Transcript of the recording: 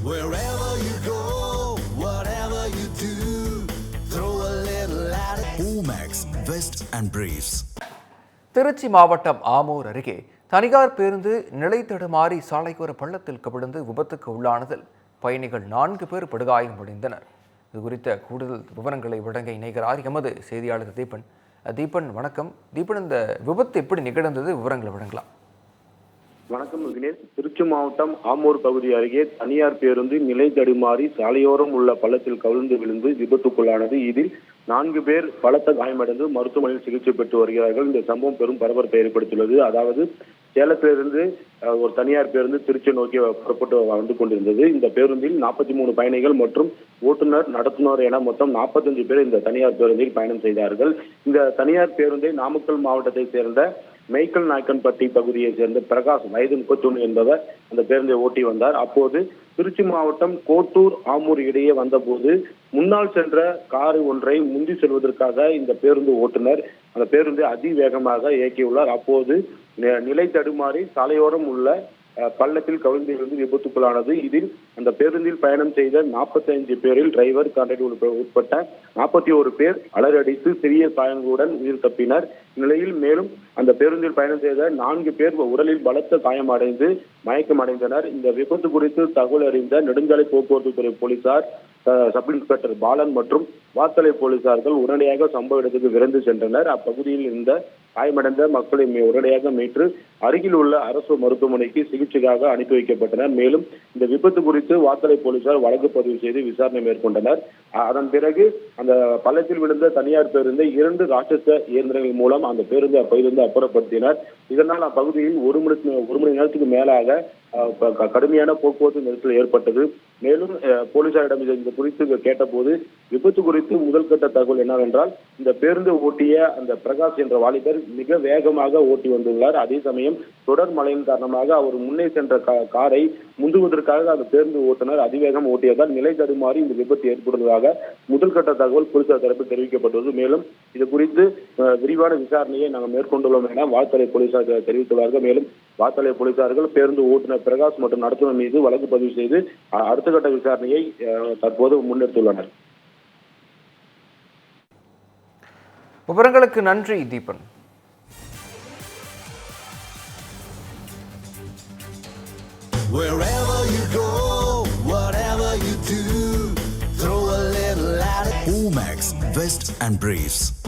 Wherever you go, whatever you do, throw a little at it. Omax, Vest and Briefs. Trichy மாவட்டம் ஆமூர் அருகே தனியார் பேருந்து நிலை தடுமாறி சாலையோர பள்ளத்தில் கவிழ்ந்து விபத்துக்கு உள்ளானதில் பயணிகள் 4 பேர் படுகாயமடைந்தனர். இது குறித்த கூடுதல் விவரங்களை வழங்க இணைகிறார் எமது செய்தியாளர் தீபன். தீபன், வணக்கம். தீபன், இந்த விபத்து எப்படி நிகழ்ந்தது? விவரங்களை வழங்கலாம். வணக்கம் விக்னேஷ். திருச்சி மாவட்டம் ஆமூர் பகுதி அருகே தனியார் பேருந்து நிலை தடுமாறி சாலையோரம் உள்ள பள்ளத்தில் கவிழ்ந்து விழுந்து விபத்துக்குள்ளானது. இதில் 4 பேர் பலத்த காயமடைந்து மருத்துவமனையில் சிகிச்சை பெற்று வருகிறார்கள். இந்த சம்பவம் பெரும் பரபரப்பை ஏற்படுத்தியுள்ளது. அதாவது சேலத்திலிருந்து ஒரு தனியார் பேருந்து திருச்சி நோக்கி புறப்பட்டு வந்து கொண்டிருந்தது. இந்த பேருந்தில் 43 பயணிகள் மற்றும் ஓட்டுநர், நடத்துனர் என மொத்தம் 45 பேர் இந்த தனியார் பேருந்தில் பயணம் செய்தார்கள். இந்த தனியார் பேருந்தை நாமக்கல் மாவட்டத்தை சேர்ந்த மைக்கேல் நாயக்கன்பட்டி பகுதியை சேர்ந்த பிரகாஷ், வயது 31 என்பவர் அந்த பேருந்தை ஓட்டி வந்தார். அப்போது திருச்சி மாவட்டம் கோட்டூர் ஆமூர் இடையே வந்தபோது முன்னால் சென்ற கார் ஒன்றை முந்தி செல்வதற்காக இந்த பேருந்து ஓட்டுநர் அந்த பேருந்தை அதிவேகமாக இயக்கியுள்ளார். அப்போது நிலை தடுமாறி சாலையோரம் உள்ள பள்ளத்தில் கவிழ்ந்து விழுந்து விபத்துக்குள்ளானது. இதில் அந்த பேருந்தில் பயணம் செய்த 45 பேரில் டிரைவர், கண்டக்டர் உட்பட்ட 41 பேர் அலறடித்து சிறிய காயங்களுடன் உயிர் தப்பினர். நிலையில் மேலும் அந்த பேருந்தில் பயணம் செய்த 4 பேர் உடலில் பலத்த காயமடைந்து மயக்கமடைந்தனர். இந்த விபத்து குறித்து தகவல் அறிந்த நெடுஞ்சாலை போக்குவரத்து துறை போலீசார், சப் இன்ஸ்பெக்டர் பாலன் மற்றும் வாத்தலை போலீசார்கள் உடனடியாக சம்பவ இடத்துக்கு விரைந்து சென்றனர். அப்பகுதியில் இருந்த காயமடைந்த மக்களை உடனடியாக மீட்டு அருகில் உள்ள அரசு மருத்துவமனைக்கு சிகிச்சைக்காக அனுப்பி வைக்கப்பட்டனர். மேலும் இந்த விபத்து குறித்து வாத்தலை போலீசார் வழக்கு பதிவு செய்து விசாரணை மேற்கொண்டனர். அதன் பிறகு அந்த பள்ளத்தில் விழுந்த தனியார் பேருந்தை 2 ராட்சச இயந்திரங்கள் மூலம் அந்த பேருந்து அப்பகுதியிலிருந்து அப்புறப்படுத்தினர். இதனால் அப்பகுதியில் ஒரு மணி நேரத்துக்கு மேலாக கடுமையான போக்குவரத்து நெரிசல் ஏற்பட்டது. மேலும் போலீசாரிடம் இது குறித்து கேட்டபோது விபத்து குறித்து முதல் கட்ட தகவல் என்னவென்றால், இந்த பேருந்து ஓட்டிய அந்த பிரகாஷ் என்ற வாலிபர் மிக வேகமாக ஓட்டி வந்துள்ளார். அதே சமயம் தொடர் மழையின் காரணமாக அவர் முன்னே சென்ற காரை முந்துவதற்காக அந்த பேருந்து ஓட்டுநர் அதிவேகம் ஓட்டியதால் நிலை தடுமாறி இந்த விபத்து ஏற்படுவதாக முதல் கட்ட தகவல் போலீசார் தரப்பில் தெரிவிக்கப்பட்டது. மேலும் இது குறித்து விரிவான விசாரணையை நாங்கள் மேற்கொண்டுள்ளோம் என வாத்தலை போலீசார் தெரிவித்துள்ளார்கள். மேலும் வாத்தலை போலீசார்கள் பேருந்து ஓட்டுநர் பிரகாஷ் மற்றும் நடத்துனர் மீது வழக்கு பதிவு செய்து அடுத்த கட்ட விசாரணையை தற்போது முன்னெடுத்துள்ளனர். விவரங்களுக்கு நன்றி Deepan. Wherever you go, whatever you do, throw a little at it. Omax, Vest and Briefs.